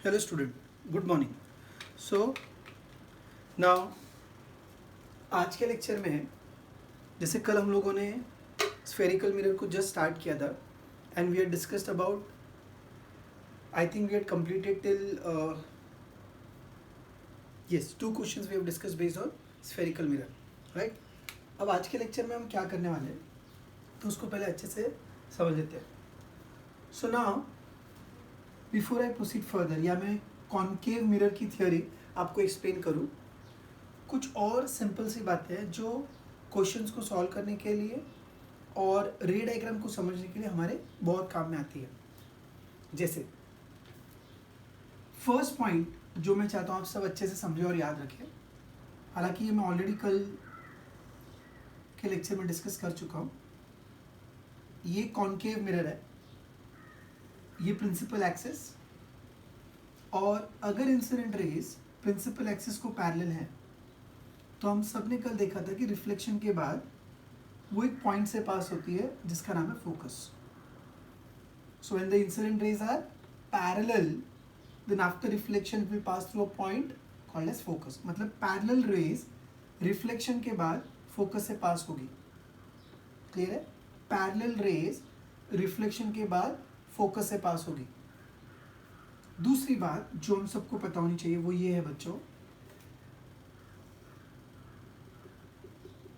Hello student, good morning. So now आज के lecture में जैसे कल हम लोगों ने स्फेरिकल मिरर को जस्ट स्टार्ट किया था and we had discussed about, I think we had completed till yes 2 questions we have discussed based on spherical mirror, right. अब आज के लेक्चर में हम क्या करने वाले हैं तो उसको पहले अच्छे से समझ लेते हैं। So now before I proceed further, या मैं कॉन्केव मिरर की थियोरी आपको एक्सप्लेन करूँ, कुछ और सिंपल सी बातें हैं जो क्वेश्चंस को सॉल्व करने के लिए और रे डायग्राम को समझने के लिए हमारे बहुत काम में आती है। जैसे फर्स्ट पॉइंट जो मैं चाहता हूँ आप सब अच्छे से समझें और याद रखें, हालांकि ये मैं ऑलरेडी कल के लेक्चर में डिस्कस कर चुका हूँ। ये कॉन्केव मिरर है, ये प्रिंसिपल एक्सिस, और अगर इंसिडेंट रेज प्रिंसिपल एक्सिस को पैरेलल है तो हम सब ने कल देखा था कि रिफ्लेक्शन के बाद वो एक पॉइंट से पास होती है जिसका नाम है focus. So when the incident rays are parallel then after reflection will pass through a point called as focus. मतलब पैरेलल रेज रिफ्लेक्शन के बाद फोकस से पास होगी। क्लियर है? पैरेलल रेज रिफ्लेक्शन के बाद फोकस से पास होगी। दूसरी बात जो हम सबको पता होनी चाहिए वो ये है बच्चों,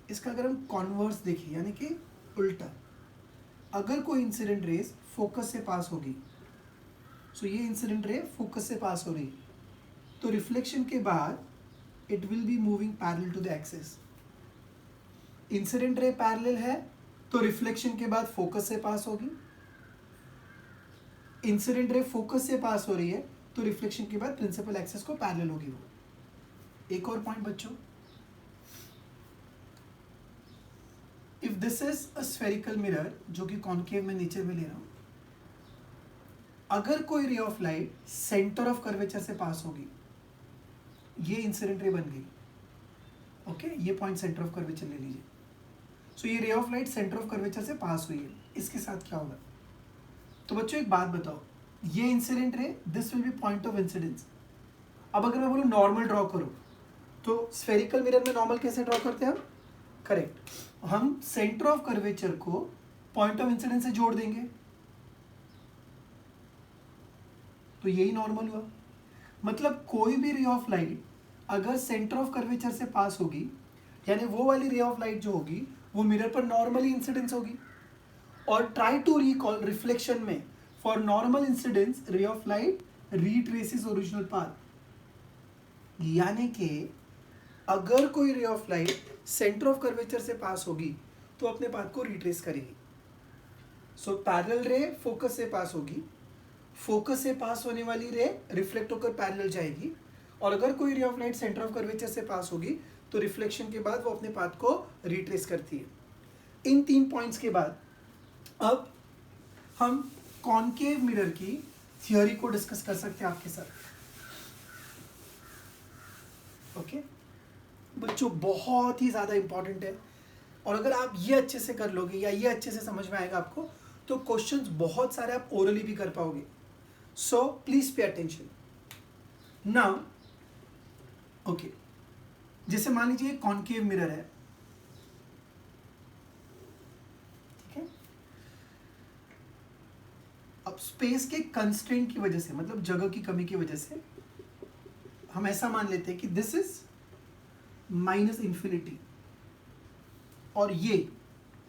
इसका अगर हम कॉन्वर्स देखें यानी कि उल्टा, अगर कोई इंसिडेंट रेज फोकस से पास होगी, सो ये इंसिडेंट रे फोकस से पास हो रही, तो रिफ्लेक्शन के बाद it will be moving parallel to the axis. Incident ray parallel है तो रिफ्लेक्शन के बाद फोकस से पास होगी। इंसिडेंट रे फोकस से पास हो रही है तो रिफ्लेक्शन के बाद प्रिंसिपल एक्सिस को पैरेलल होगी वो। एक और पॉइंट बच्चों, if this is a spherical mirror जो कि कॉन्केव में नीचे में ले रहा हूं, अगर कोई ray of light centre of curvature से पास होगी, ये इंसिडेंट रे बन गई। ओके, ये पॉइंट सेंटर ऑफ कर्वेचर ले लीजिए। सो ये ray of light centre of curvature से पास हुई है, इसके साथ क्या होगा? तो बच्चों एक बात बताओ, ये incident ray this will be point of incidence. अब अगर मैं बोलूं नॉर्मल ड्रॉ करो, तो स्फेरिकल मिरर में नॉर्मल कैसे ड्रॉ करते हैं हम? करेक्ट, हम सेंटर ऑफ कर्वेचर को पॉइंट ऑफ इंसिडेंस से जोड़ देंगे, तो यही नॉर्मल हुआ। मतलब कोई भी रे ऑफ लाइट अगर सेंटर ऑफ कर्वेचर से पास होगी, यानी वो वाली रे ऑफ लाइट जो होगी वो मिरर पर नॉर्मली इंसिडेंस होगी। और ट्राई टू रिकॉल रिफ्लेक्शन में, for normal incidence ray of light retraces original path. यानी कि अगर कोई ray of light centre of curvature से पास होगी तो अपने पाथ को रिट्रेस करेगी। सो पैरेलल रे फोकस से पास होगी, फोकस से पास होने वाली रे रिफ्लेक्ट होकर पैरेलल जाएगी, और अगर कोई ray of light centre of curvature से पास होगी तो रिफ्लेक्शन के बाद वो अपने पाथ को रिट्रेस करती है। इन 3 पॉइंट्स के बाद अब हम कॉन्केव मिरर की थ्योरी को डिस्कस कर सकते हैं आपके साथ। ओके बच्चों, बहुत ही ज़्यादा इंपॉर्टेंट है, और अगर आप ये अच्छे से कर लोगे या ये अच्छे से समझ में आएगा आपको, तो क्वेश्चंस बहुत सारे आप ओरली भी कर पाओगे। So please pay attention now. Okay, जैसे मान लीजिए कॉन्केव मिरर है, ठीक है। अब स्पेस के कंस्ट्रेंट की वजह से, मतलब जगह की कमी की वजह से, हम ऐसा मान लेते हैं कि दिस इज माइनस इन्फिनिटी, और ये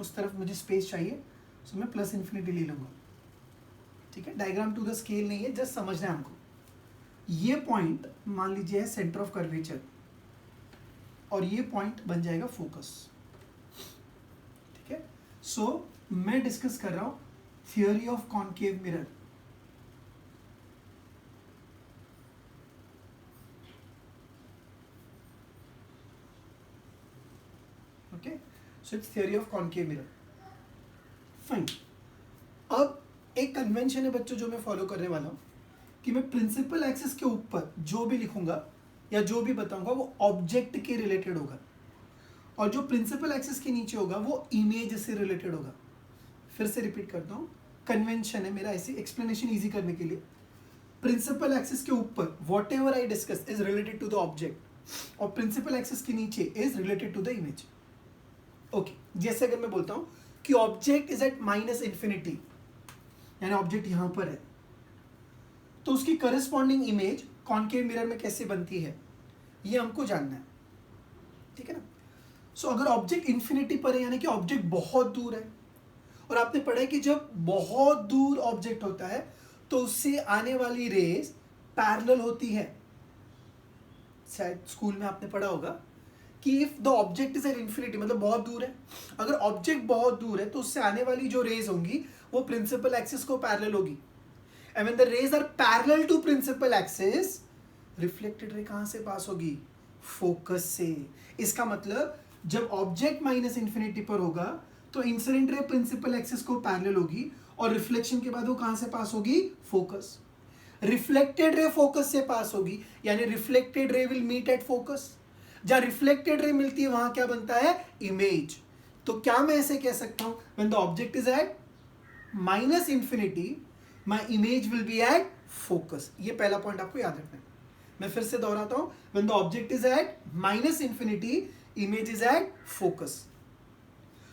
उस तरफ मुझे स्पेस चाहिए, सो मैं प्लस इन्फिनिटी ले लूंगा। ठीक है, डायग्राम टू द स्केल नहीं है, जस्ट समझना है हमको। ये पॉइंट मान लीजिए है सेंटर ऑफ कर्वेचर, और ये पॉइंट बन जाएगा फोकस। ठीक है, सो मैं डिस्कस कर रहा हूं theory of concave mirror. Okay, so it's theory of concave mirror. Fine. अब एक कन्वेंशन है बच्चों जो मैं फॉलो करने वाला हूं, कि मैं प्रिंसिपल एक्सिस के ऊपर जो भी लिखूंगा या जो भी बताऊंगा वो ऑब्जेक्ट के रिलेटेड होगा, और जो प्रिंसिपल एक्सिस के नीचे होगा वो इमेज से रिलेटेड होगा। फिर से रिपीट करता हूं, कन्वेंशन है मेरा ऐसे एक्सप्लेनेशन इजी करने के लिए। प्रिंसिपल एक्सिस के ऊपर whatever I discuss is related to the object, और प्रिंसिपल एक्सिस के नीचे is related to the image. Okay, जैसे अगर मैं बोलता हूं कि object is at minus infinity, यानी ऑब्जेक्ट यहां पर है, तो उसकी करस्पॉन्डिंग इमेज कॉनकेव मिरर में कैसे बनती है ये हमको जानना है, ठीक है ना। सो अगर ऑब्जेक्ट इन्फिनिटी पर है यानी कि ऑब्जेक्ट बहुत दूर है, और आपने पढ़ा है कि जब बहुत दूर ऑब्जेक्ट होता है तो उससे आने वाली रेज पैरेलल होती है। शायद स्कूल में आपने पढ़ा होगा कि if the object is at infinity, मतलब बहुत दूर है, अगर ऑब्जेक्ट बहुत दूर है तो उससे आने वाली जो रेज होंगी वो प्रिंसिपल एक्सिस को पैरेलल होगी। And when the rays are parallel to principal axis, reflected ray कहां से पास होगी? फोकस से। इसका मतलब जब ऑब्जेक्ट माइनस इन्फिनिटी पर होगा तो इंसिडेंट रे प्रिंसिपल एक्सिस को पैरेलल होगी, और रिफ्लेक्शन के बाद वो कहां से पास होगी? फोकस। रिफ्लेक्टेड रे फोकस से पास होगी, यानी reflected ray will meet at focus. जहां रिफ्लेक्टेड रे मिलती है वहां क्या बनता है? इमेज। तो क्या मैं ऐसे कह सकता हूं, when the object is at minus infinity my image will be at focus. ये पहला पॉइंट आपको याद रखना है। मैं फिर से दोहराता हूं, when the object is at minus infinity image is at focus.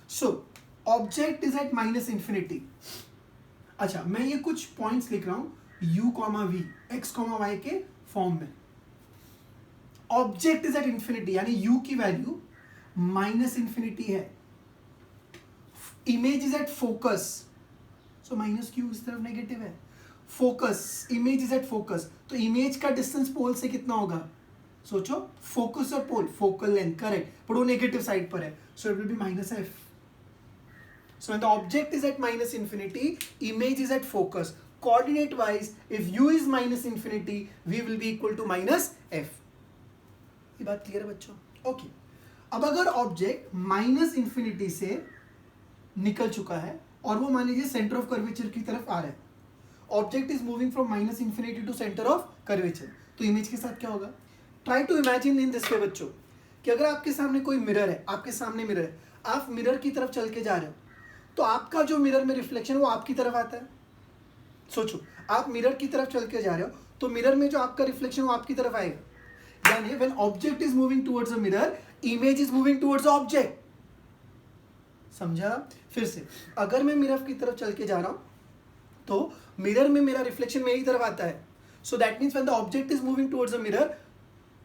So object is at minus infinity. अच्छा, मैं ये कुछ पॉइंट्स लिख रहा हूं u, v, x, y के फॉर्म में। ऑब्जेक्ट इज एट इंफिनिटी यानी u की वैल्यू माइनस इंफिनिटी है, image is at focus, so minus Q इस तरफ नेगेटिव है, focus, image is at focus, तो इमेज का डिस्टेंस पोल से कितना होगा? सोचो, फोकस और पोल, फोकल लेंथ, करेक्ट, पर वो नेगेटिव साइड पर है, so it will B minus F. So when the object is at minus infinity, image is at focus. Coordinate wise, if u is minus infinity, v will be equal to minus f. ये बात clear है बच्चों? Okay, अब अगर object minus infinity से निकल चुका है और वो मान लीजिए सेंटर ऑफ कर्वेचर की तरफ आ रहा है, object is moving from minus infinity to centre of curvature, तो इमेज के साथ क्या होगा? Try to imagine in this way बच्चों, कि अगर आपके सामने कोई मिरर है, आपके सामने मिरर है, आप मिरर की तरफ चल के जा रहे हो, तो आपका जो मिरर में रिफ्लेक्शन वो आपकी तरफ आता है। सोचो, आप मिरर की तरफ चल के जा रहे हो तो मिरर में जो आपका रिफ्लेक्शन वो आपकी तरफ आएगा, यानी when object is moving towards a mirror, image is moving towards object. समझा? फिर से, अगर मैं मिरर की तरफ चल के जा रहा हूं तो मिरर में मेरा रिफ्लेक्शन मेरी तरफ आता है, so that means when the object is moving towards a mirror,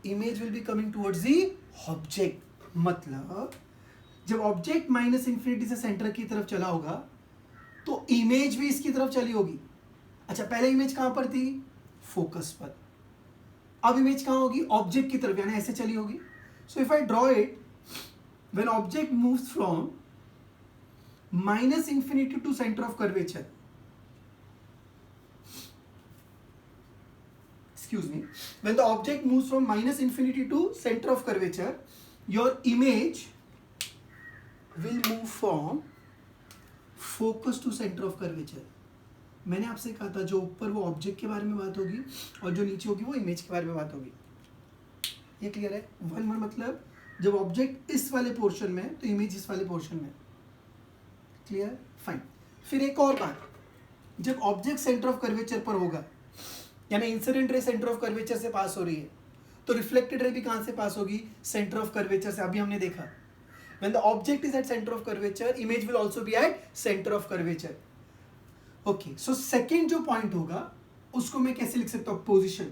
image will be coming towards the object. मतलब जब ऑब्जेक्ट माइनस इंफिनिटी से सेंटर की तरफ चला होगा तो इमेज भी इसकी तरफ चली होगी। अच्छा, पहले इमेज कहां पर थी? फोकस पर। अब इमेज कहां होगी? ऑब्जेक्ट की तरफ, यानी ऐसे चली होगी। So if I draw it, when object moves from minus infinity to centre of curvature, excuse me, when the object moves from minus infinity to center of curvature, your image will move from focus to center of curvature. मैंने आपसे कहा था जो ऊपर वो object के बारे में बात होगी और जो नीचे होगी वो इमेज के बारे में बात होगी। ये क्लियर है? वन मतलब जब ऑब्जेक्ट इस वाले पोर्शन में है तो इमेज इस वाले पोर्शन में। क्लियर? फाइन। फिर एक और बात, जब ऑब्जेक्ट सेंटर ऑफ कर्वेचर पर होगा, यानी incident ray centre of curvature से पास हो रही है, तो रिफ्लेक्टेड रे भी कहां से पास होगी? सेंटर ऑफ कर्वेचर से। अभी हमने देखा, when the object is at center of curvature, image will also be at center of curvature. Okay, so second जो point होगा उसको मैं कैसे लिख सकता हूँ? Position.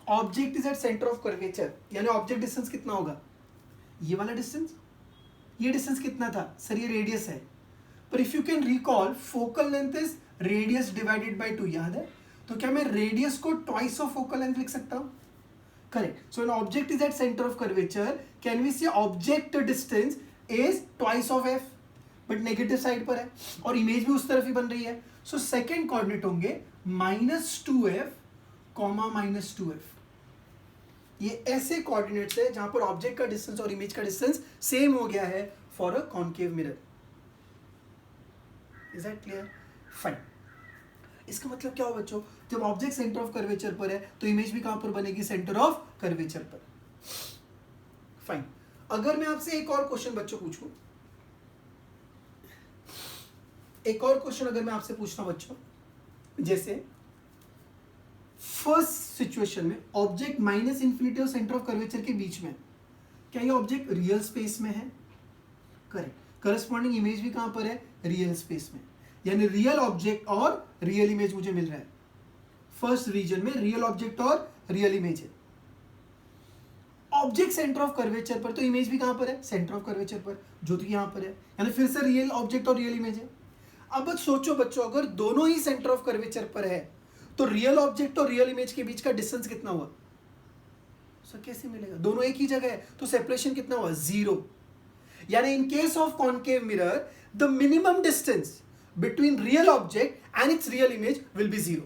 Object is at centre of curvature, यानी ऑब्जेक्ट डिस्टेंस कितना होगा? ये वाला डिस्टेंस। ये डिस्टेंस कितना था? सर ये रेडियस है, पर if you can recall, focal length is radius divided by 2, याद है? तो क्या मैं रेडियस को ट्वाइस ऑफ फोकल लेंथ लिख सकता हूँ? Correct. So an object is at centre of curvature, can we say object distance is twice of F, but negative side पर है और इमेज भी उस तरफ ही बन रही है। सो सेकेंड कोऑर्डिनेट होंगे -2f, -2f। ये ऐसे कोऑर्डिनेट्स है जहां पर ऑब्जेक्ट का डिस्टेंस और इमेज का डिस्टेंस सेम हो गया है for a concave mirror. Is that clear? Fine. इसका मतलब क्या हो बच्चों? जब ऑब्जेक्ट सेंटर ऑफ कर्वेचर पर है तो इमेज भी कहां पर बनेगी? सेंटर ऑफ कर्वेचर पर। फाइन। अगर मैं आपसे एक और क्वेश्चन बच्चों पूछूं, एक और क्वेश्चन अगर मैं आपसे पूछता हूं बच्चों, जैसे फर्स्ट सिचुएशन में ऑब्जेक्ट माइनस इन्फिनिटी और सेंटर ऑफ कर्वेचर के बीच में, क्या ये ऑब्जेक्ट रियल स्पेस में है? करेक्ट। करस्पॉन्डिंग इमेज भी कहां पर है? रियल स्पेस में, यानी रियल ऑब्जेक्ट और रियल इमेज मुझे मिल रहा है। फर्स्ट रीजन में रियल ऑब्जेक्ट और रियल इमेज है। ऑब्जेक्ट सेंटर ऑफ कर्वेचर पर, तो इमेज भी कहां पर है? सेंटर ऑफ कर्वेचर पर, जो कि यहां पर है, यानी फिर से रियल ऑब्जेक्ट और रियल इमेज है। अब सोचो बच्चों, अगर दोनों ही सेंटर ऑफ कर्वेचर पर है तो रियल ऑब्जेक्ट और रियल इमेज के बीच का डिस्टेंस कितना हुआ? सर कैसे मिलेगा? दोनों एक ही जगह है, तो सेपरेशन कितना हुआ? 0। यानी in case of concave mirror the minimum distance between real object and its real image will B 0।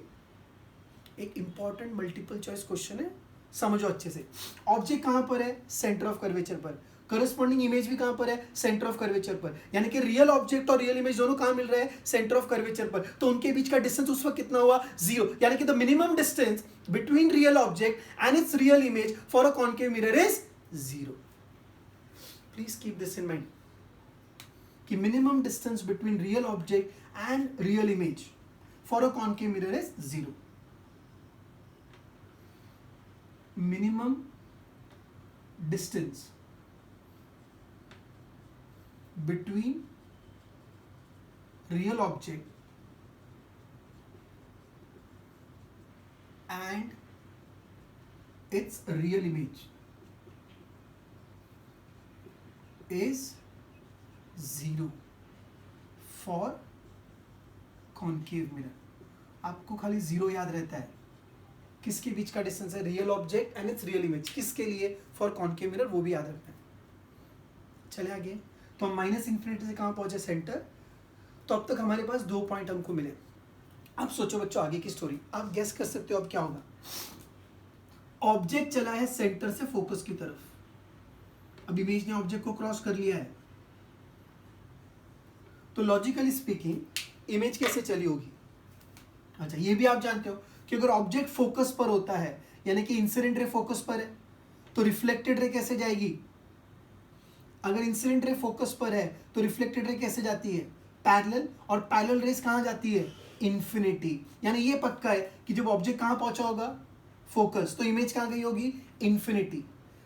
एक इंपॉर्टेंट मल्टीपल चॉइस क्वेश्चन है, समझो अच्छे से। ऑब्जेक्ट कहां पर है? सेंटर ऑफ कर्वेचर पर। करस्पॉन्डिंग इमेज भी कहां पर है? सेंटर ऑफ कर्वेचर पर। यानी कि रियल ऑब्जेक्ट और रियल इमेज दोनों कहां मिल रहे हैं? सेंटर ऑफ कर्वेचर पर। तो उनके बीच का डिस्टेंस उस वक्त कितना हुआ? 0। यानी कि the minimum distance between real object and its real image for a concave mirror is 0। Please keep this in mind कि minimum distance between real object and real image for a concave mirror is 0। minimum distance between real object and its real image is 0 for concave mirror। आपको खाली 0 याद रहता है, किसके बीच का distance है? Real object and its real image. किसके लिए? फॉर कॉन्केव मिरर, वो भी याद रखना है। चले आगे, तो हम माइनस इन्फिनिटी से कहां पहुंचे? सेंटर। तो अब तक हमारे पास 2 पॉइंट हमको मिले। अब सोचो बच्चों आगे की स्टोरी, आप गेस कर सकते हो अब क्या होगा। ऑब्जेक्ट चला है सेंटर से फोकस की तरफ, अब इमेज ने ऑब्जेक्ट को क्रॉस कर लिया है, तो लॉजिकली स्पीकिंग इमेज कैसे चली होगी? अच्छा, ये भी आप जानते हो कि अगर ऑब्जेक्ट फोकस पर होता है, यानी कि इंसिडेंट रे फोकस पर है, तो रिफ्लेक्टेड रे कैसे जाएगी? अगर इंसिडेंट रे फोकस पर है तो रिफ्लेक्टेड रे कैसे जाती है? पैरेलल। और पैरेलल रेस कहां जाती है? इन्फिनिटी। यानी ये पक्का है कि जब ऑब्जेक्ट कहां पहुंचा होगा? फोकस, तो इमेज कहां गई होगी? Infinity.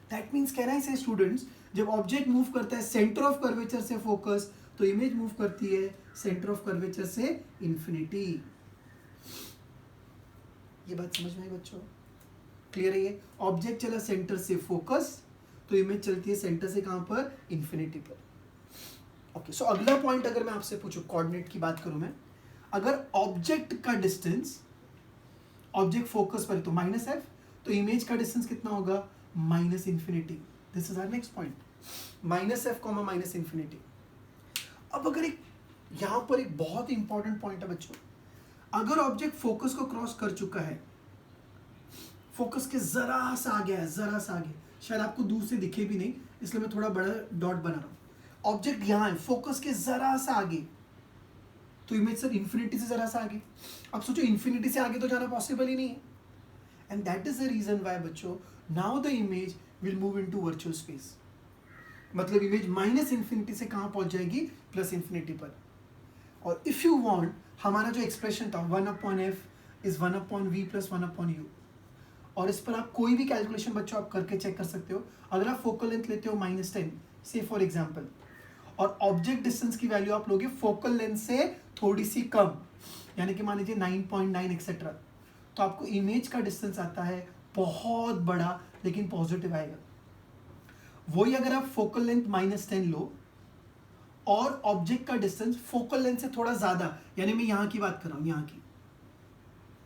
That means can I से स्टूडेंट्स, जब ऑब्जेक्ट मूव करता है सेंटर ऑफ कर्वेचर से फोकस, तो इमेज मूव करती है सेंटर ऑफ कर्वेचर से इन्फिनिटी। ये बात समझ में आई बच्चों? क्लियर है ये? ऑब्जेक्ट चला सेंटर से फोकस, तो इमेज चलती है सेंटर से कहां पर? इन्फिनिटी पर। ओके, सो अगला पॉइंट अगर मैं आपसे पूछूं, कोऑर्डिनेट की बात करूं मैं, अगर ऑब्जेक्ट का डिस्टेंस, ऑब्जेक्ट फोकस पर है तो -f, तो इमेज का डिस्टेंस कितना होगा? Minus infinity. This is our next point, -f, minus infinity. अब अगर एक यहां पर एक बहुत इंपॉर्टेंट पॉइंट है बच्चों, अगर ऑब्जेक्ट फोकस को क्रॉस कर चुका है, फोकस के जरा सा आगे है, जरा सा आगे, शायद आपको दूर से दिखे भी नहीं, इसलिए मैं थोड़ा बड़ा डॉट बना रहा हूं। ऑब्जेक्ट यहां है, फोकस के जरा सा आगे, तो इमेज सर इन्फिनिटी से जरा सा आगे। अब सोचो इन्फिनिटी से आगे तो जाना पॉसिबल ही नहीं है, and that is the reason why बच्चों now the image will move into virtual space. मतलब इमेज माइनस इन्फिनिटी से कहां पहुंच जाएगी? प्लस इन्फिनिटी पर। और इफ यू वांट, हमारा जो एक्सप्रेशन था 1/f is 1/v plus 1/u, और इस पर आप कोई भी कैलकुलेशन बच्चों आप करके चेक कर सकते हो। अगर आप फोकल लेंथ लेते हो -10 से फॉर एग्जांपल, और ऑब्जेक्ट डिस्टेंस की वैल्यू आप लोगे फोकल लेंथ से थोड़ी सी कम, यानी कि मान लीजिए 9.9 एक्सेट्रा, तो आपको इमेज का डिस्टेंस आता है बहुत बड़ा, लेकिन पॉजिटिव आएगा। वही अगर आप फोकल लेंथ -10 लो और ऑब्जेक्ट का डिस्टेंस फोकल लेंथ से थोड़ा ज्यादा, यानी मैं यहां की बात कर रहा हूं, यहां की,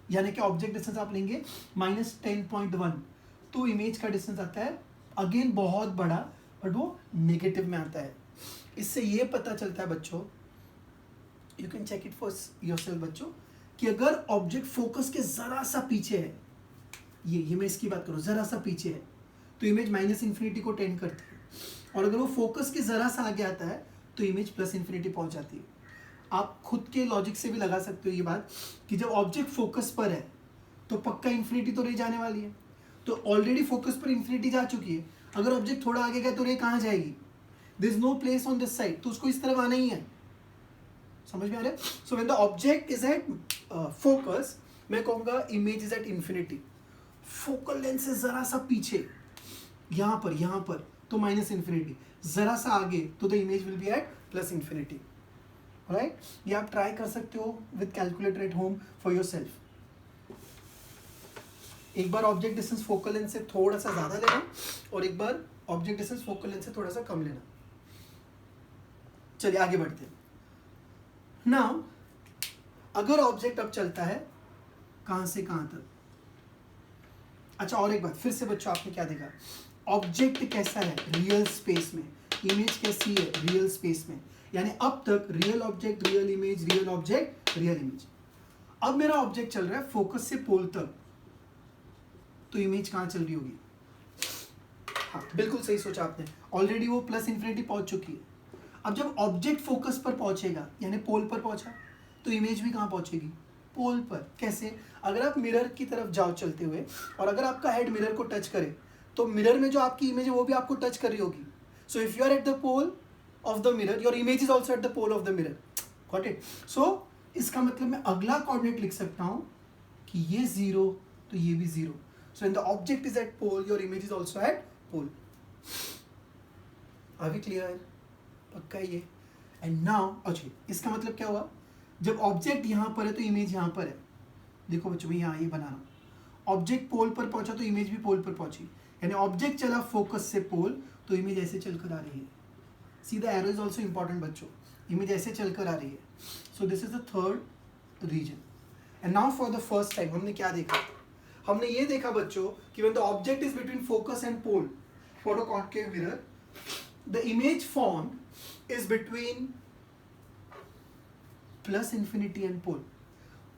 यानी कि ऑब्जेक्ट डिस्टेंस आप लेंगे -10.1, तो इमेज का डिस्टेंस आता है अगेन बहुत बड़ा, बट वो नेगेटिव में आता है। इससे ये पता चलता है बच्चों, you can check it for yourself बच्चों, कि अगर ऑब्जेक्ट फोकस के जरा सा पीछे है, ये मैं इसकी बात करूं, जरा सा पीछे है, तो इमेज माइनस इन्फिनिटी को टेंड करती है, और अगर वो फोकस के जरा सा आगे आता है तो इमेज प्लस इन्फिनिटी पहुंच जाती है। आप खुद के लॉजिक से भी लगा सकते हो ये बात, कि जब ऑब्जेक्ट फोकस पर है तो पक्का इन्फिनिटी तो रे जाने वाली है, तो ऑलरेडी फोकस पर इन्फिनिटी जा चुकी है, अगर ऑब्जेक्ट थोड़ा आगे गया तो रे कहाँ जाएगी? There is no place on this side, तो उसको इस तरफ आना ही है। समझ में आ रहा है? So when the object is at focus, मैं कहूँगा image is at infinity, focal length से ज़रा सा पीछे यहाँ पर तो माइनस इन्फिनिटी, ज़रा सा आगे तो the image will be at plus infinity, right. ये आप ट्राई कर सकते हो with calculator at home for your yourself बार ऑब्जेक्ट डिस्टेंस फोकल लेंथ से थोड़ा सा ज़्यादा लेना और एक बार ऑब्जेक्ट डिस्टेंस फोकल लेंथ से थोड़ा सा कम लेना। चलिए आगे बढ़ते हैं। नाउ अगर ऑब्जेक्ट अब चलता है कहाँ से कहाँ तक, अच्छा और एक बात फिर से बच्चों, आपने क्या देखा, ऑब्जेक्ट कैसा है रियल स्पेस में, इमेज कैसी है रियल स्पेस में, यानी अब तक real object real image real object real image. अब मेरा ऑब्जेक्ट चल रहा है फोकस से पोल तक, तो इमेज कहाँ चल रही होगी? हाँ बिल्कुल सही सोचा आपने, ऑलरेडी वो प्लस इन्फिनिटी पहुंच चुकी है। अब जब ऑब्जेक्ट फोकस पर पहुंचेगा यानी पोल पर पहुंचा, तो इमेज भी कहाँ पहुंचेगी? पोल पर। कैसे? अगर आप मिरर की तरफ जाओ चलते हुए और अगर आपका हेड मिरर को टच करे तो मिरर में जो आपकी इमेज है वो भी आपको टच कर रही होगी। So if you are at the pole of the mirror, your image is also at the pole of the mirror. Got it? So इसका मतलब मैं अगला कोऑर्डिनेट लिख सकता हूं कि ये 0 तो ये भी 0। So when the object is at pole, your image is also at pole. Are we clear? पक्का ये? एंड नाउ अच्छा इसका मतलब क्या हुआ, जब ऑब्जेक्ट यहाँ पर है तो इमेज यहाँ पर है। देखो बच्चों मैं यहाँ ये बना रहा हूँ, ऑब्जेक्ट पोल पर पहुंचा तो इमेज भी पोल पर पहुंची, यानी ऑब्जेक्ट चला फोकस से पोल तो इमेज ऐसे चलकर आ रही है। See the arrow is also important बच्चों, इमेज ऐसे चलकर आ रही है। So this is the third region. And now for the first time हमने क्या देखा? हमने ये देखा बच्चों कि when the object is between focus and pole for a concave mirror, the image formed is between plus infinity and pole.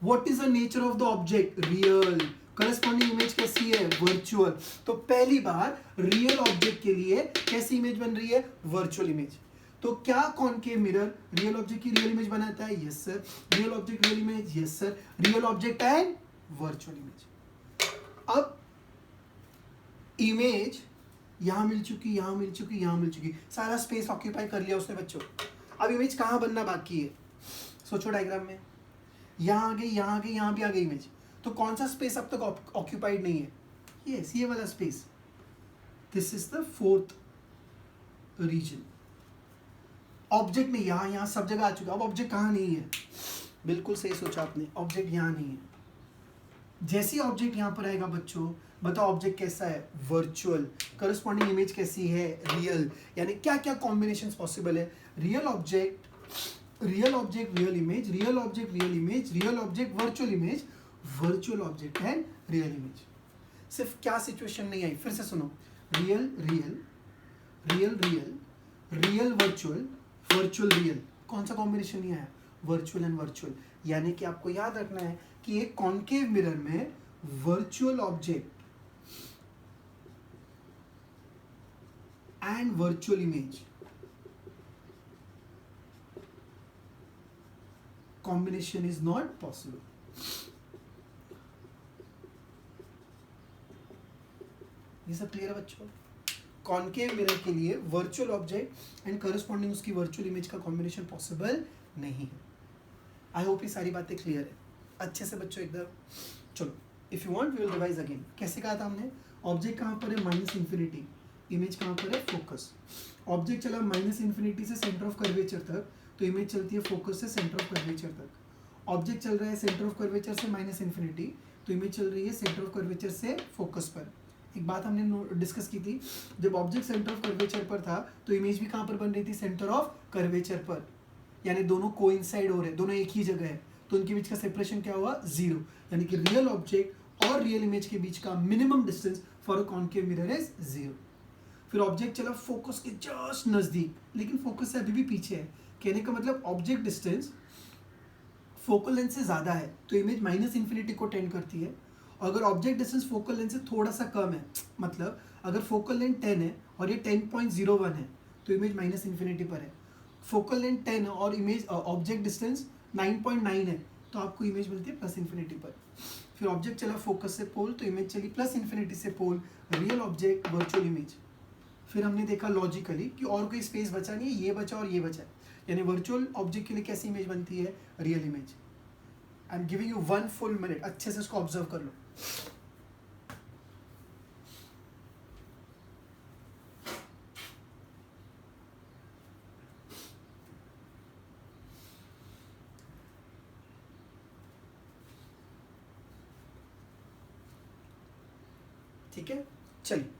What is the nature of the object? Real. Corresponding image कैसी है? Virtual. तो पहली बार real object के लिए कैसी image बन रही है? Virtual image. तो क्या कॉन्केव मिरर रियल ऑब्जेक्ट की रियल इमेज बनाता है? Yes sir. Real object real image? Yes sir. Real object and virtual image. अब इमेज यहां मिल चुकी, यहां मिल चुकी, यहां मिल चुकी, सारा स्पेस ऑक्यूपाई कर लिया उसने बच्चों। अब इमेज कहां बनना बाकी है? सोचो डायग्राम में, यहाँ आ गई, यहाँ आ गई, यहाँ भी आ गई इमेज, तो कौन सा स्पेस अब तक ऑक्यूपाइड नहीं है? यस ये वाला space. This is the fourth region. Object में यहाँ सब जगह आ चुका, अब ऑब्जेक्ट कहाँ नहीं है? बिल्कुल सही सोचा आपने, ऑब्जेक्ट यहाँ नहीं है। जैसे ही ऑब्जेक्ट यहाँ पर आएगा बच्चों, बताओ ऑब्जेक्ट कैसा है? वर्चुअल। करस्पॉन्डिंग इमेज कैसी है? रियल। यानी क्या क्या कॉम्बिनेशन पॉसिबल है? Real object real object real image, real object real image, real object virtual image, virtual object and real image. सिर्फ क्या सिचुएशन नहीं आई, फिर से सुनो, real real real real real virtual virtual real, कौन सा कॉम्बिनेशन नहीं आया? Virtual and virtual. यानी कि आपको याद रखना है कि एक कॉन्केव मिरर में virtual object and virtual image combination is not possible. ये सब क्लियर है बच्चों? कॉन्केव मिरर के लिए वर्चुअल ऑब्जेक्ट एंड करस्पॉन्डिंग उसकी वर्चुअल इमेज का कॉम्बिनेशन पॉसिबल नहीं है। आई होप ये सारी बातें क्लियर है अच्छे से बच्चों एकदम। चलो if you want we will revise again. कैसे कहा था हमने? ऑब्जेक्ट कहाँ पर है? Minus infinity. इमेज कहाँ पर है? फोकस। ऑब्जेक्ट चला माइनस इन्फिनिटी से सेंटर ऑफ कर्वेचर तक, तो इमेज चलती है फोकस से सेंटर ऑफ कर्वेचर तक। ऑब्जेक्ट चल रहा है सेंटर ऑफ कर्वेचर से माइनस इन्फिनिटी, तो इमेज चल रही है सेंटर ऑफ कर्वेचर से फोकस पर। एक बात हमने डिस्कस की थी, जब ऑब्जेक्ट सेंटर ऑफ कर्वेचर पर था तो इमेज भी कहाँ पर बन रही थी? सेंटर ऑफ कर्वेचर पर। यानी दोनों कोइंसाइड हो रहे हैं, दोनों एक ही जगह है, तो उनके बीच का सेपरेशन क्या हुआ? 0। यानी कि रियल ऑब्जेक्ट और रियल इमेज के बीच का minimum distance for a concave mirror is 0। फिर ऑब्जेक्ट चला फोकस के जस्ट नजदीक, लेकिन फोकस से अभी भी पीछे है। कहने का मतलब ऑब्जेक्ट डिस्टेंस फोकल लेंथ से ज़्यादा है तो इमेज माइनस इन्फिनिटी को टेंड करती है, और अगर ऑब्जेक्ट डिस्टेंस फोकल लेंथ से थोड़ा सा कम है, मतलब अगर फोकल लेंथ 10 है और ये 10.01 है तो इमेज माइनस इन्फिनिटी पर है। फोकल लेंथ 10 है और इमेज ऑब्जेक्ट डिस्टेंस 9.9 है तो आपको इमेज मिलती है प्लस इन्फिनिटी पर। फिर ऑब्जेक्ट चला फोकस से पोल तो इमेज चली प्लस इन्फिनिटी से पोल, रियल ऑब्जेक्ट वर्चुअल इमेज। फिर हमने देखा लॉजिकली कि और कोई स्पेस बचा नहीं है, ये बचा और ये बचा, यानी वर्चुअल ऑब्जेक्ट के लिए कैसी इमेज बनती है? Real image. I am giving you 1 full minute, अच्छे से इसको ऑब्जर्व कर लो. ठीक है, चलिए.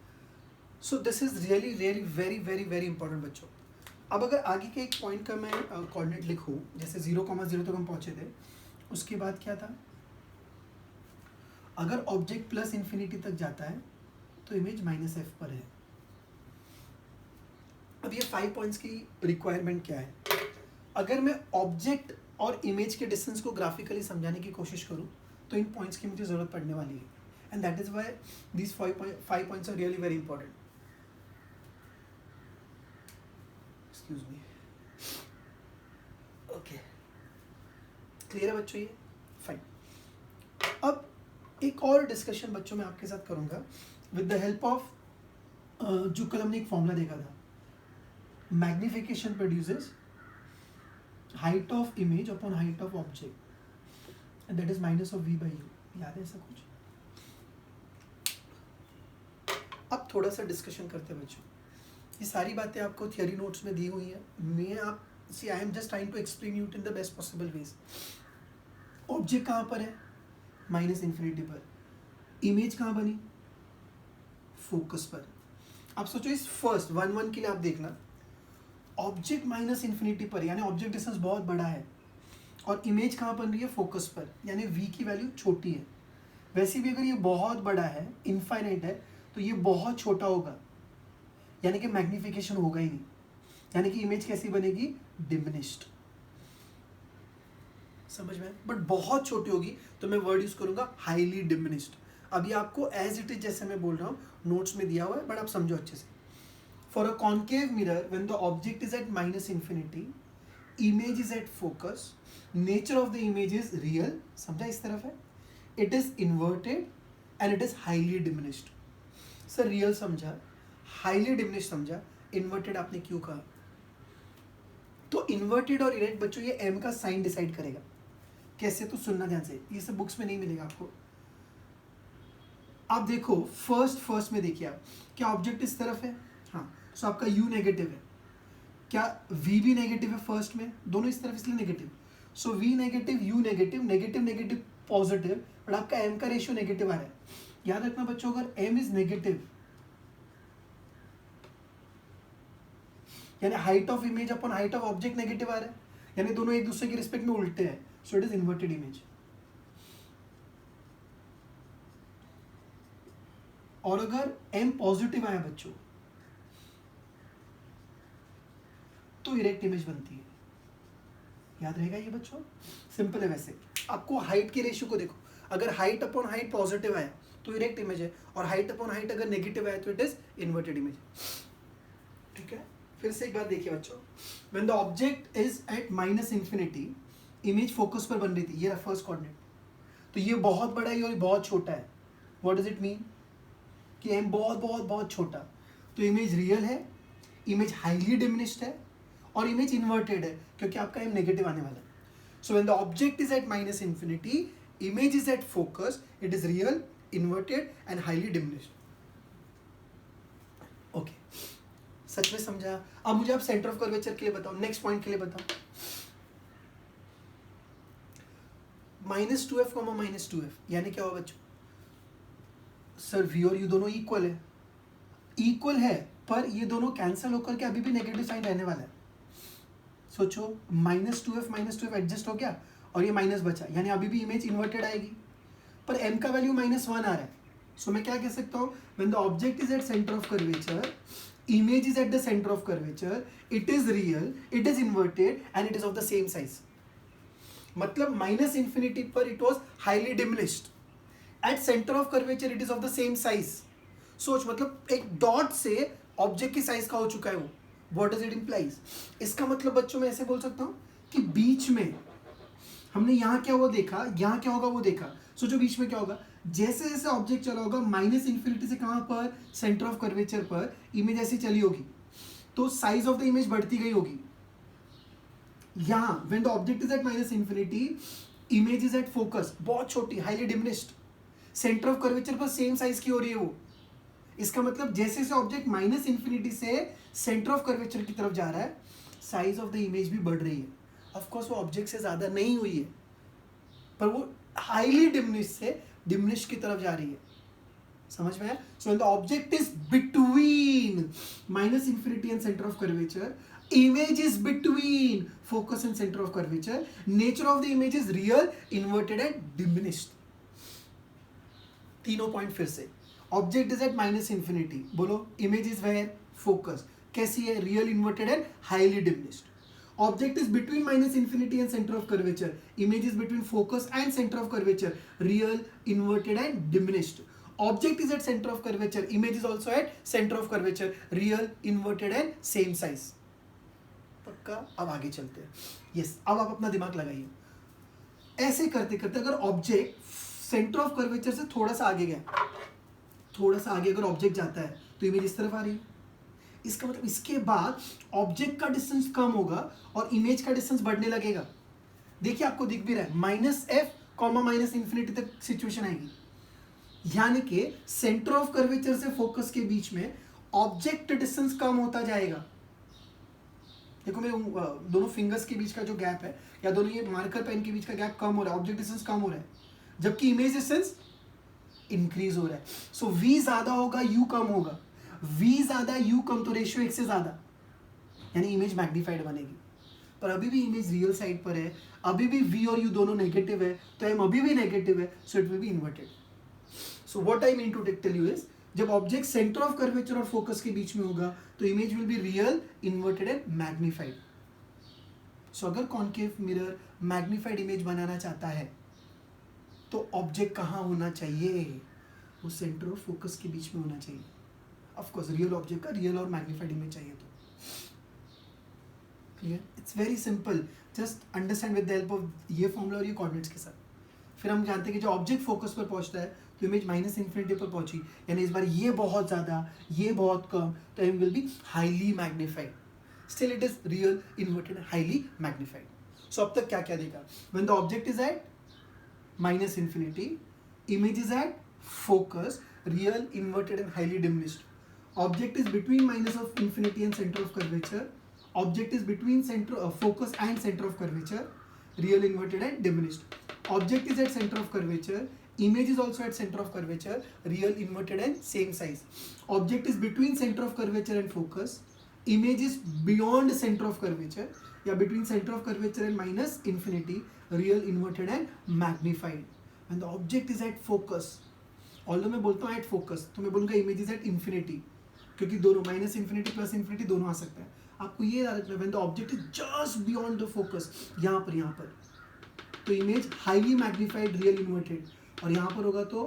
सो this is really really very very very important बच्चों. अब अगर आगे के एक पॉइंट का मैं कोऑर्डिनेट लिखूं, जैसे 0,0 तक हम पहुंचे थे, उसके बाद क्या था, अगर ऑब्जेक्ट प्लस इन्फिनिटी तक जाता है तो इमेज -f पर है. अब ये 5 पॉइंट्स की रिक्वायरमेंट क्या है. अगर मैं ऑब्जेक्ट और इमेज के डिस्टेंस को ग्राफिकली समझाने की कोशिश करूं तो इन पॉइंट्स की मुझे जरूरत पड़ने वाली है. And that is why these 5 points are really very important. Excuse me. Okay, clear है बच्चों ये? फाइन. अब एक और डिस्कशन बच्चों में आपके साथ करूंगा विद द हेल्प ऑफ जो कल हमने एक फॉर्मूला देखा था, magnification produces height of image upon height of object, that is minus of v by u. याद है ऐसा कुछ? अब थोड़ा सा डिस्कशन करते हैं बच्चों. ये सारी बातें आपको थियरी नोट्स में दी हुई है. मैं आप see I am just trying to explain you in the best possible ways. Object कहाँ पर है? -इन्फिनिटी पर. इमेज कहाँ बनी? फोकस पर. आप सोचो इस फर्स्ट 1 के लिए आप देखना, ऑब्जेक्ट -इन्फिनिटी पर, यानी ऑब्जेक्ट डिस्टेंस बहुत बड़ा है, और इमेज कहाँ बन रही है? फोकस पर, यानी v की वैल्यू छोटी है. वैसे भी अगर ये बहुत बड़ा है, इनफाइनाइट है, तो ये बहुत छोटा होगा, यानी कि मैग्निफिकेशन होगा ही नहीं. यानी कि इमेज कैसी बनेगी? डिमिनिश्ड. समझ में? बट बहुत छोटी होगी तो मैं वर्ड यूज करूंगा हाईली डिमिनिश्ड. अभी आपको एज इट इज जैसे मैं बोल रहा हूँ नोट्स में दिया हुआ है, बट आप समझो अच्छे से. For a concave mirror when the object is at -infinity, image is at focus, nature of the image is real. समझा? इस तरफ है, it is inverted and it is highly diminished. Sir real समझा, highly diminished समझा, inverted आपने क्यों कहा? तो इन्वर्टेड और इरेक्ट बच्चों ये m का साइन डिसाइड करेगा. कैसे? तो सुनना ध्यान से, ये सब बुक्स में नहीं मिलेगा आपको. आप देखो फर्स्ट में देखिए आप, क्या ऑब्जेक्ट इस तरफ है? हाँ, सो आपका u नेगेटिव है. क्या v भी नेगेटिव है फर्स्ट में? दोनों इस तरफ, इसलिए negative. So v negative, u negative, negative negative positive, but आपका m का रेशियो नेगेटिव आ रहा है. याद रखना बच्चों, अगर m इज नेगेटिव यानी height of image upon height of object negative आ रहा है, यानी दोनों एक दूसरे के रिस्पेक्ट में उल्टे हैं. So it is inverted image. और अगर m पॉजिटिव आया बच्चों तो इरेक्ट इमेज बनती है. याद रहेगा ये बच्चों? सिंपल है. वैसे आपको हाइट के रेशियो को देखो, अगर हाइट अपॉन हाइट पॉजिटिव आया तो इरेक्ट इमेज है, और हाइट अपॉन हाइट अगर नेगेटिव आया तो इट इज इन्वर्टेड इमेज. ठीक है, फिर से एक बात देखिए बच्चों, when the object is at -infinity, image focus पर बन रही थी. ये रहा फर्स्ट कोऑर्डिनेट. तो ये बहुत बड़ा है और ये बहुत छोटा है. What does it mean? कि m बहुत बहुत बहुत छोटा, तो इमेज रियल है, इमेज हाईली डिमिनिश्ड है, और इमेज इन्वर्टेड है क्योंकि आपका m नेगेटिव आने वाला है. So when the object is at -infinity, image is at focus, it is real, inverted and highly diminished. Okay, सच में समझा? अब मुझे आप सेंटर ऑफ कर्वेचर के लिए बताओ, नेक्स्ट पॉइंट के लिए बताओ. -2f, -2f यानी क्या होगा बच्चों? सर v और u दोनों इक्वल है. इक्वल है, पर ये दोनों कैंसिल होकर के अभी भी नेगेटिव साइन रहने वाला है. सोचो, -2f एडजस्ट हो गया और ये माइनस बचा, यानी अभी भी इमेज इन्वर्टेड आएगी, पर m का वैल्यू -1 आ रहा है. सो मैं क्या कह सकता हूँ? When the object is at centre of curvature, image is at the center of curvature, it is real, it is inverted and it is of the same size. मतलब -इन्फिनिटी पर it was highly diminished, at center of curvature it is of the same size. सोच, मतलब एक dot से object की size का हो चुका है वो. What does it implies? इसका मतलब बच्चों में ऐसे बोल सकता हूँ कि बीच में हमने यहाँ क्या हुआ देखा, यहाँ क्या होगा वो देखा. सोचो बीच में क्या होगा, जैसे जैसे ऑब्जेक्ट चला होगा -इन्फिनिटी से कहाँ पर? सेंटर ऑफ कर्वेचर पर. इमेज ऐसी चली होगी तो साइज ऑफ द इमेज बढ़ती गई होगी. यहाँ when the object is at -infinity, image is at focus, बहुत छोटी, highly diminished, centre of curvature पर सेम साइज की हो रही है वो। इसका मतलब जैसे जैसे ऑब्जेक्ट माइनस इन्फिनिटी से सेंटर ऑफ कर्वेचर की तरफ जा रहा है, साइज ऑफ द इमेज भी बढ़ रही है। ऑफ कोर्स वो ऑब्जेक्ट से ज्यादा नहीं हुई है, पर वो हाईली डिमिनिश्ड से डिमिनिश्ड की तरफ जा रही है। समझ में आया? So the object is between minus infinity and centre of curvature, image is between focus and center of curvature, nature of the image is real, inverted and diminished. तीनों पॉइंट फिर से, object is at minus infinity, बोलो image is where, focus, कैसी है, real, inverted and highly diminished. Object is between minus infinity and centre of curvature, image is between focus and centre of curvature, real, inverted and diminished. Object is at centre of curvature, image is also at centre of curvature, real, inverted and same size. पक्का? अब आगे चलते हैं. Yes, अब आप अपना दिमाग लगाइए. ऐसे करते करते अगर ऑब्जेक्ट सेंटर ऑफ कर्वेचर से थोड़ा सा आगे गया, थोड़ा सा आगे अगर ऑब्जेक्ट जाता है तो इमेज इस तरफ आ रही है. इसका मतलब इसके बाद ऑब्जेक्ट का डिस्टेंस कम होगा और इमेज का डिस्टेंस बढ़ने लगेगा. देखिए आपको दिख भी रहा है, minus F comma minus infinity तक सिचुएशन आएगी. यानी कि सेंटर ऑफ कर्वेचर से फोकस के बीच में ऑब्जेक्ट डिस्टेंस कम होता जाएगा. देखो मेरे दोनों फिंगर्स के बीच का जो गैप है, या दोनों ये मार्कर पेन के बीच का गैप कम हो रहा है, ऑब्जेक्ट डिस्टेंस कम हो रहा है, जबकि इमेज डिस्टेंस इंक्रीज हो रहा है. सो v ज्यादा होगा, u कम होगा. v ज्यादा, u कम, तो रेशियो 1 से ज्यादा, यानी इमेज मैग्नीफाइड बनेगी. पर अभी भी इमेज रियल साइड पर है, अभी भी v और u दोनों नेगेटिव है, तो m अभी भी नेगेटिव है, so it will be inverted. So what I mean to tell you is, जब ऑब्जेक्ट सेंटर ऑफ कर्वेचर और फोकस के बीच में होगा तो image will be real, inverted and magnified. So अगर कॉन्केव मिरर मैग्नीफाइड इमेज बनाना चाहता है तो ऑब्जेक्ट कहाँ होना चाहिए? वो सेंटर और फोकस के बीच में होना चाहिए. ऑफ कोर्स रियल ऑब्जेक्ट का रियल और मैग्नीफाइड इमेज चाहिए. तो clear? It's very simple, just understand with the help of ये फॉर्मूला और ये कोऑर्डिनेट्स के साथ. फिर हम जानते हैं कि जो ऑब्जेक्ट फोकस पर पहुंचता है तो इमेज माइनस इन्फिनिटी पर पहुंची, यानी इस बार ये बहुत ज़्यादा, ये बहुत कम, तो image will be highly magnified. Still it is real, inverted, highly magnified. So अब तक क्या क्या देखा? When the object is at minus infinity, image is at focus, real, inverted and highly diminished. Object is between minus of infinity and center of curvature. Object is between center of focus and center of curvature, real, inverted and diminished. Object is at center of curvature, image is also at center of curvature, real, inverted and same size. Object is between center of curvature and focus, image is beyond center of curvature, या between center of curvature and minus infinity, real, inverted and magnified. When the object is at focus, although मैं बोलता हूँ at focus, तो मैं बोलूँगा image is at infinity, क्योंकि दोनों minus infinity plus infinity दोनों आ सकता है. आपको ये याद रखना है, when the object is just beyond the focus, यहाँ पर तो image highly magnified, real, inverted, और यहाँ पर होगा तो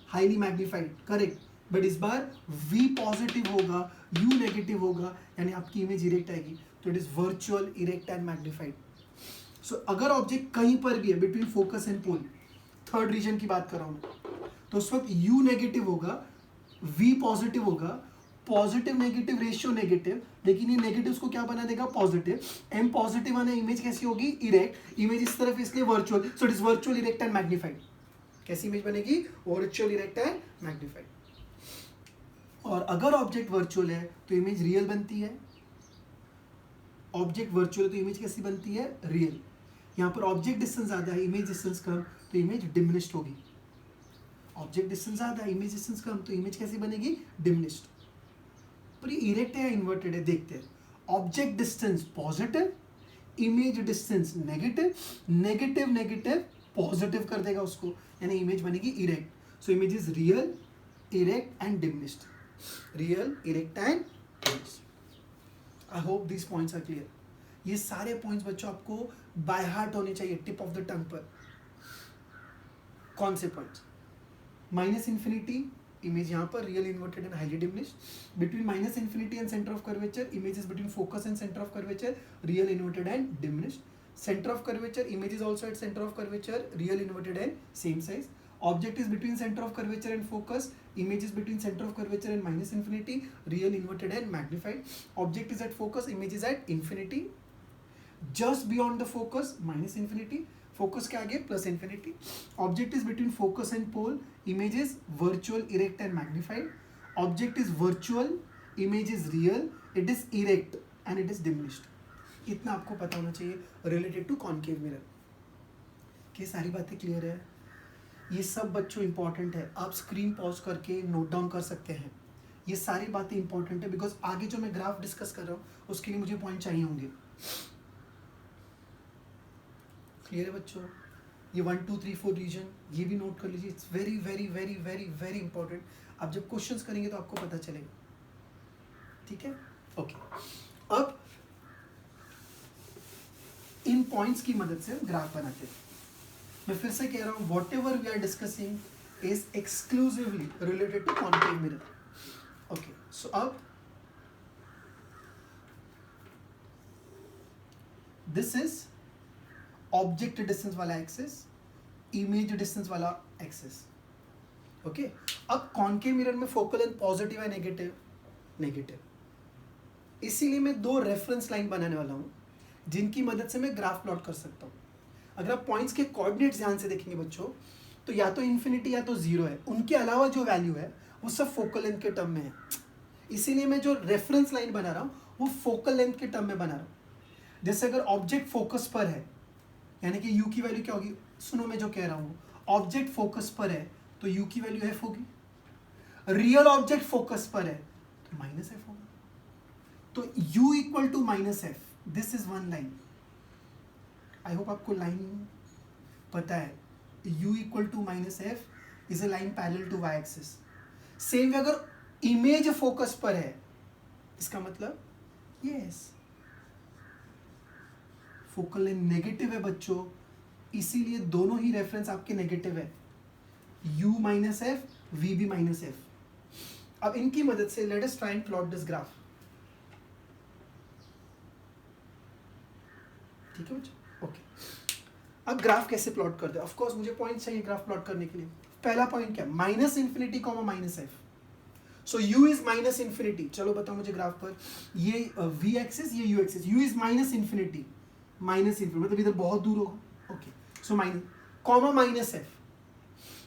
हाईली मैग्नीफाइड. करेक्ट. बट इस बार v पॉजिटिव होगा, u नेगेटिव होगा, यानी आपकी इमेज इरेक्ट आएगी. तो it is virtual, erect and magnified. So अगर ऑब्जेक्ट कहीं पर भी है between focus and pole, third region की बात कर रहा हूं मैं, तो उस वक्त u नेगेटिव होगा, v पॉजिटिव होगा, पॉजिटिव नेगेटिव रेशियो नेगेटिव, लेकिन ये नेगेटिव को क्या बना देगा? पॉजिटिव. m पॉजिटिव आना, इमेज कैसी होगी? इरेक्ट. इमेज इस तरफ, इसलिए virtual. So it is virtual, erect and magnified. कैसी इमेज बनेगी? Virtual, erect and magnified. और अगर ऑब्जेक्ट वर्चुअल है तो इमेज रियल बनती है. ऑब्जेक्ट वर्चुअल है तो इमेज कैसी बनती है? रियल. यहाँ पर ऑब्जेक्ट डिस्टेंस ज़्यादा है, इमेज डिस्टेंस कम, तो इमेज डिमिनिश्ड होगी. ऑब्जेक्ट डिस्टेंस ज़्यादा है, इमेज डिस्टेंस कम, तो इमेज कैसी बनेगी? डिमिनिश्ड. पर ये इरेक्ट है या इन्वर्टेड है? देखते हैं. Object distance positive, image distance negative, negative negative positive कर देगा उसको, यानी इमेज बनेगी erect. So image is real, erect and diminished. Real, erect and diminished. I hope this points are clear. ये सारे पॉइंट्स बच्चों आपको बाय हार्ट होने चाहिए, टिप ऑफ द टंग पर. कौन से पॉइंट्स? माइनस इन्फिनिटी, इमेज यहाँ पर real, inverted and highly diminished. Between minus infinity and centre of curvature, image is between focus and centre of curvature, real, inverted and diminished. Center of curvature, image is also at center of curvature, real, inverted and same size. Object is between center of curvature and focus, image is between center of curvature and minus infinity, real, inverted and magnified. Object is at focus, image is at infinity. Just beyond the focus minus infinity, focus के आगे plus infinity. Object is between focus and pole, image is virtual, erect and magnified. Object is virtual, image is real, it is erect and it is diminished. इतना आपको पता होना चाहिए related to concave mirror. ये सारी बातें clear है? ये सब बच्चों इंपॉर्टेंट है, आप स्क्रीन पॉज करके नोट डाउन कर सकते हैं. ये सारी बातें इंपॉर्टेंट है बिकॉज आगे जो मैं ग्राफ डिस्कस कर रहा हूँ उसके लिए मुझे पॉइंट चाहिए होंगे. क्लियर है बच्चों? ये 1 2 3 4 रीजन ये भी नोट कर लीजिए. It's very very very very very important. आप जब क्वेश्चंस करेंगे तो आपको पता चलेगा. ठीक है, ओके. अब इन पॉइंट्स की मदद से हम ग्राफ बनाते हैं. मैं फिर से कह रहा हूं, whatever we are discussing is exclusively related to concave mirror. Okay, so अब दिस इज ऑब्जेक्ट डिस्टेंस वाला एक्सिस, इमेज डिस्टेंस वाला एक्सिस. ओके, अब कॉन्केव मिरर में फोकल लेंथ पॉजिटिव है नेगेटिव? नेगेटिव. इसीलिए मैं दो रेफरेंस लाइन बनाने वाला हूं जिनकी मदद से मैं ग्राफ प्लॉट कर सकता हूं. अगर आप पॉइंट्स के कोऑर्डिनेट्स ध्यान से देखेंगे बच्चों, तो या तो इन्फिनिटी या तो जीरो है. उनके अलावा जो वैल्यू है वो सब फोकल लेंथ के टर्म में है. इसीलिए मैं जो रेफरेंस लाइन बना रहा हूं वो फोकल लेंथ के टर्म में बना रहा हूं. जैसे अगर ऑब्जेक्ट फोकस पर है, यानी कि यू की वैल्यू क्या होगी? सुनो मैं जो कह रहा हूँ, ऑब्जेक्ट फोकस पर है तो यू की वैल्यू एफ होगी. रियल ऑब्जेक्ट फोकस पर है तो माइनस एफ होगा. तो u equal to minus f, this is one line. I hope आपको लाइन पता है. u equal to minus f is a line parallel to y axis. Same way अगर image focus पर है, इसका मतलब यस फोकल लेंथ नेगेटिव है बच्चों, इसीलिए दोनों ही रेफरेंस आपके नेगेटिव है. u माइनस एफ, वी भी माइनस एफ. अब इनकी मदद से let us try and plot this graph. ठीक है बच्चों, ओके. अब ग्राफ कैसे प्लॉट करते हैं? ऑफ कोर्स मुझे पॉइंट चाहिए ग्राफ प्लॉट करने के लिए. पहला पॉइंट क्या? Minus infinity comma minus F. So u is minus infinity. चलो बताओ मुझे ग्राफ पर, ये v एक्सिस, ये u axis. u is minus infinity, minus infinity मतलब इधर बहुत दूर होगा. Okay, so minus comma minus F.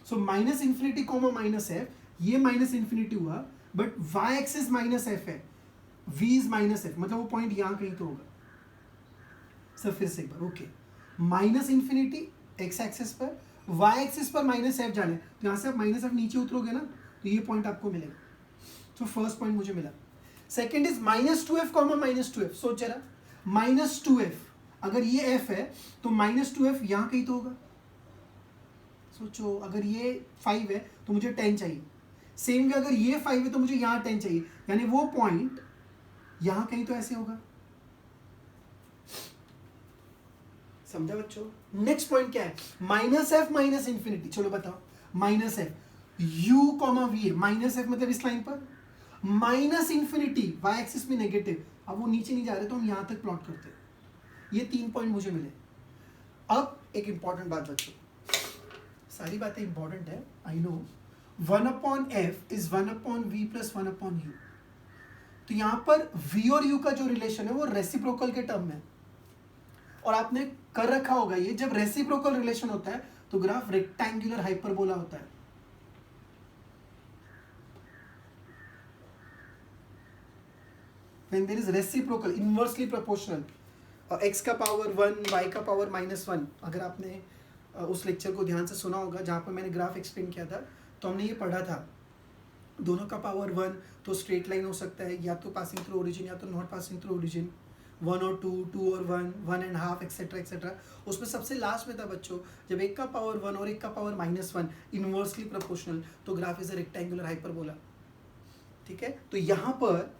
So minus infinity comma minus F, ये माइनस इन्फिनिटी हुआ but y axis minus F है, v इज माइनस एफ मतलब वो पॉइंट यहाँ कहीं तो होगा. सर फिर से एक बार, okay. Minus infinity X axis पर, y एक्सिस पर माइनस एफ जाना है, तो यहाँ से आप माइनस एफ नीचे उतरोगे ना तो ये पॉइंट आपको मिलेगा. तो फर्स्ट पॉइंट मुझे मिला. Second is minus two F comma minus two F. सोच जरा, माइनस टू एफ अगर ये f है तो माइनस टू एफ यहाँ कहीं तो होगा. सोचो, अगर ये 5 है तो मुझे 10 चाहिए. सेम वे अगर ये 5 है तो मुझे यहाँ 10 चाहिए, यानी वो पॉइंट यहाँ कहीं तो ऐसे होगा. समझा बच्चों? नेक्स्ट पॉइंट क्या है? Minus f minus infinity. चलो बताओ, minus f u comma v, minus f मतलब इस लाइन पर, माइनस इन्फिनिटी वाई एक्सिस में नेगेटिव. अब वो नीचे नहीं जा रहे तो हम यहाँ तक प्लॉट करते हैं. ये 3 पॉइंट मुझे मिले. अब एक इंपॉर्टेंट बात बच्चों, सारी बातें इंपॉर्टेंट है I know. 1/f is 1/v plus 1/u. तो यहाँ पर v और u का जो रिलेशन है वो रेसिप्रोकल के टर्म में, और आपने कर रखा होगा ये, जब रेसिप्रोकल रिलेशन होता है तो ग्राफ रेक्टेंगुलर हाइपरबोला होता है. when there is reciprocal, inversely proportional, x का पावर 1, y का पावर -1. अगर आपने उस लेक्चर को ध्यान से सुना होगा जहाँ पर मैंने ग्राफ एक्सप्लेन किया था, तो हमने ये पढ़ा था दोनों का पावर 1 तो स्ट्रेट लाइन हो सकता है, या तो पासिंग थ्रू ओरिजिन या तो नॉट पासिंग थ्रू ओरिजिन. 1 और 2, 2 और 1, 1.5 एक्सेट्रा एक्सेट्रा. उसमें सबसे लास्ट में था बच्चों, जब एक का पावर 1 और एक का पावर -1 इनवर्सली प्रोपोर्शनल, तो graph is a rectangular hyperbola. ठीक है, तो यहाँ पर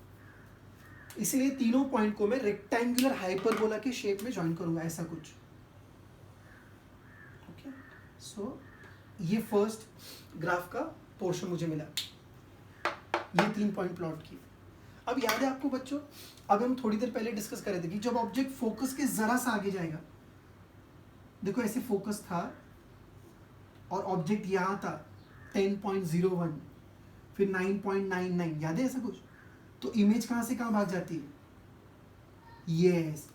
इसलिए तीनों पॉइंट को मैं रेक्टेंगुलर हाइपरबोला के शेप में ज्वाइन करूंगा, ऐसा कुछ. ओके, सो ये फर्स्ट ग्राफ का पोर्शन मुझे मिला. ये 3 पॉइंट प्लॉट किए. अब याद है आपको बच्चों, अब हम थोड़ी देर पहले डिस्कस कर रहे थे कि जब ऑब्जेक्ट फोकस के जरा सा आगे जाएगा, देखो ऐसे फोकस था और ऑब्जेक्ट यहाँ था 10.01, फिर 9.99, याद है ऐसा कुछ? तो इमेज कहाँ से कहाँ भाग जाती है? यस,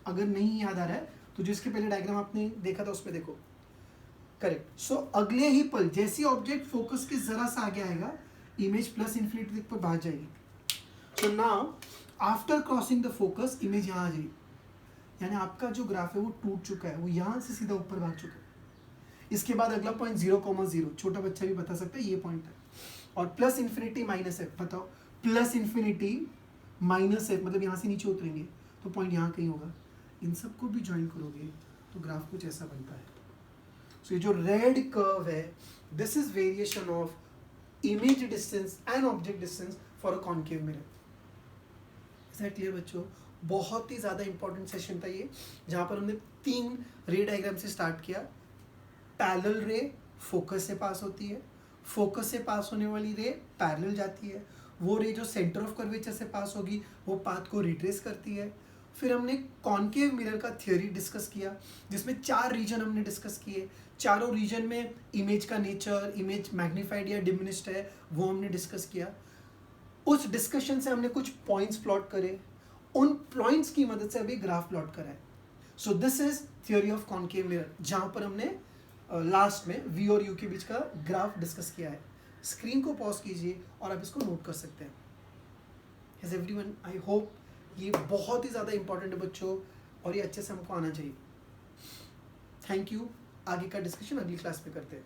अगर नहीं याद आ रहा है तो जिसके पहले डायग्राम आपने देखा था उसमें देखो। करेक्ट। सो अगले ही पल जैसे ऑब्जेक्ट फोकस के जरा सा आगे आएगा, इमेज प्लस इन्फिनिटी तक पर भाग जाएगी। So now after crossing the focus image यहाँ आ जाएगी, यानी आपका जो ग्राफ है वो टूट चुका है, वो यहाँ से सीधा ऊपर भाग चुका है। इसके बाद अगला पॉइंट 0,0, छोटा बच्चा भी बता सकता है ये पॉइंट है। और प्लस इन्फिनिटी माइनस एफ, बताओ प्लस इन्फिनिटी माइनस एफ मतलब यहाँ से नीचे उतरेंगे तो पॉइंट यहाँ कहीं होगा। इन सबको भी ज्वाइन करोगे तो ग्राफ कुछ ऐसा बनता है। सो ये जो रेड कर्व है, this is variation of image distance and object distance for a concave mirror. Is that clear बच्चों? बहुत ही ज़्यादा इंपॉर्टेंट सेशन था ये, जहाँ पर हमने 3 रे डायग्राम से स्टार्ट किया। पैरेलल रे फोकस से पास होती है, फोकस से पास होने वाली रे पैरेलल जाती है, वो रे जो सेंटर ऑफ कर्वेचर से पास होगी वो पाथ को रिट्रेस करती है। फिर हमने कॉन्केव मिरर का थ्योरी डिस्कस किया, जिसमें 4 रीजन हमने डिस्कस किए। चारों रीजन में इमेज का नेचर, इमेज मैग्नीफाइड या डिमिनिश्ड है, वो हमने डिस्कस किया। उस डिस्कशन से हमने कुछ पॉइंट्स प्लॉट करे, उन पॉइंट्स की मदद से अभी ग्राफ प्लॉट करा है। So this is theory of concave mirror, जहाँ पर हमने लास्ट में वी और यू के बीच का ग्राफ डिस्कस किया है। स्क्रीन को पॉज कीजिए और आप इसको नोट कर सकते हैं। Has everyone, आई होप ये बहुत ही ज़्यादा इंपॉर्टेंट है बच्चों, और ये अच्छे से हमको आना चाहिए। Thank you. आगे का डिस्कशन अगली क्लास में करते हैं।